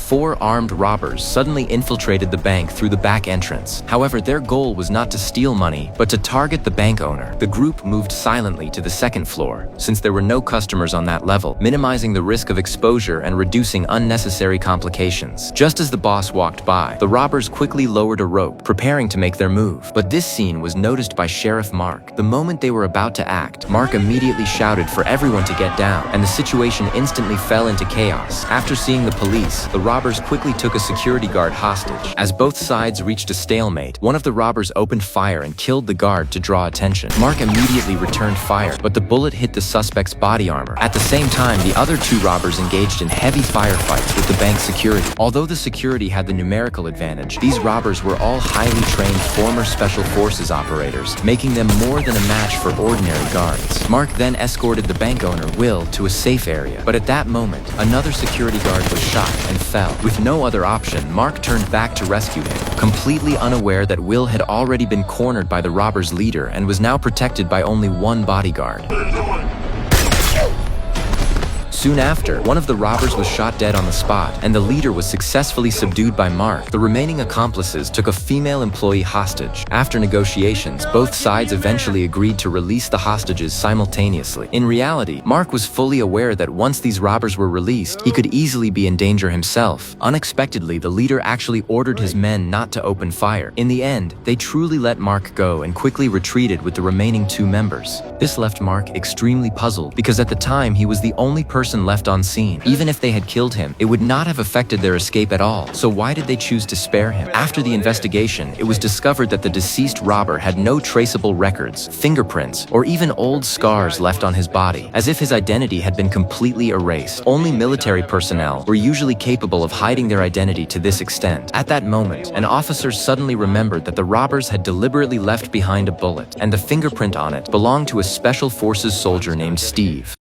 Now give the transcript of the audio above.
4 armed robbers suddenly infiltrated the bank through the back entrance. However, their goal was not to steal money, but to target the bank owner. The group moved silently to the second floor, since there were no customers on that level, minimizing the risk of exposure and reducing unnecessary complications. Just as the boss walked by, the robbers quickly lowered a rope, preparing to make their move. But this scene was noticed by Sheriff Mark. The moment they were about to act, Mark immediately shouted for everyone to get down, and the situation instantly fell into chaos. After seeing the police, the robbers quickly took a security guard hostage. As both sides reached a stalemate, one of the robbers opened fire and killed the guard to draw attention. Mark immediately returned fire, but the bullet hit the suspect's body armor. At the same time, the other 2 robbers engaged in heavy firefights with the bank's security. Although the security had the numerical advantage, these robbers were all highly trained former Special Forces operators, making them more than a match for ordinary guards. Mark then escorted the bank owner, Will, to a safe area. But at that moment, another security guard was shot and fell. With no other option, Mark turned back to rescue him, completely unaware that Will had already been cornered by the robbers' leader and was now protected by only 1 bodyguard. Soon after, one of the robbers was shot dead on the spot, and the leader was successfully subdued by Mark. The remaining accomplices took a female employee hostage. After negotiations, both sides eventually agreed to release the hostages simultaneously. In reality, Mark was fully aware that once these robbers were released, he could easily be in danger himself. Unexpectedly, the leader actually ordered his men not to open fire. In the end, they truly let Mark go and quickly retreated with the remaining 2 members. This left Mark extremely puzzled, because at the time he was the only person left on scene. Even if they had killed him, it would not have affected their escape at all. So why did they choose to spare him? After the investigation, it was discovered that the deceased robber had no traceable records, fingerprints, or even old scars left on his body, as if his identity had been completely erased. Only military personnel were usually capable of hiding their identity to this extent. At that moment, an officer suddenly remembered that the robbers had deliberately left behind a bullet, and the fingerprint on it belonged to a Special Forces soldier named Steve.